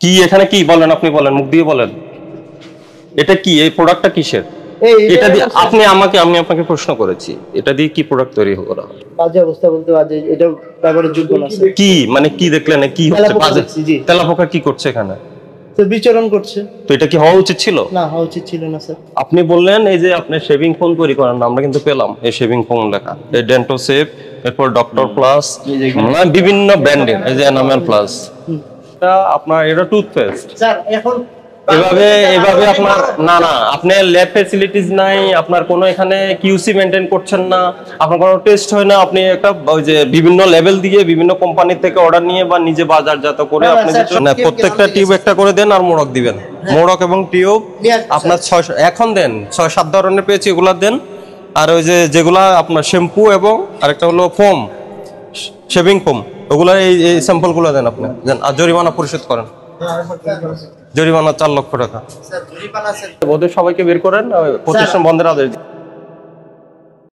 কি এখানে কি বলেন, আপনি বলেন, মুখ দিয়ে বলেন। এটা কি, এই প্রোডাক্টটা কিসের? এটা দিয়ে আমি আপনাকে প্রশ্ন করেছি, এটা দিয়ে কি প্রোডাক্ট তৈরি করা হয়? বাজে অবস্থা বলতে বাজে, এটা ব্যবহারের যোগ্য না স্যার। কি মানে কি দেখলেন, কি হচ্ছে? বাজে তেলাপোকা কি করছে এখানে? তো বিচরণ করছে। তো এটা কি হওয়া উচিত ছিল? না, হওয়া উচিত ছিল না স্যার। আপনি বললেন এই যে আপনি শেভিং ফোম তৈরি করেন না, আমরা কিন্তু পেলাম এই শেভিং ফোম লেখা, এই ডেন্টো সেভ, এরপর ডক্টর প্লাস, বিভিন্ন ব্র্যান্ডের, এই যে এনামেল প্লাস। এটা আপনার এটা টুথপেস্ট স্যার। এখন এভাবে আপনার না আপনার ল্যাব ফ্যাসিলিটিস নাই, আপনার কোনো এখানে কিউসি মেইনটেইন করছেন না, আপনার কোনো টেস্ট হয় না। আপনি একটা ওই যে বিভিন্ন লেভেল দিয়ে বিভিন্ন কোম্পানি থেকে অর্ডার নিয়ে বা নিজে বাজারজাত করে আপনি প্রত্যেকটা টিউব একটা করে দেন আর মোড়ক দিবেন। মোড়ক এবং টিউব আপনার 6 এখন দেন, 6-7 ধরনের পেয়েছি, এগুলা দেন। আর ওই যে যেগুলা আপনার শ্যাম্পু এবং আরেকটা হলো ফোম, শেভিং ফোম, ওগুলা এই স্যাম্পলগুলো দেন আপনি, দেন। আর জরিমানা পরিশোধ করেন, জরিমানা 4 লক্ষ টাকা। ওদের সবাইকে বের করেন, প্রতিষ্ঠান বন্ধের আদেশ দিন।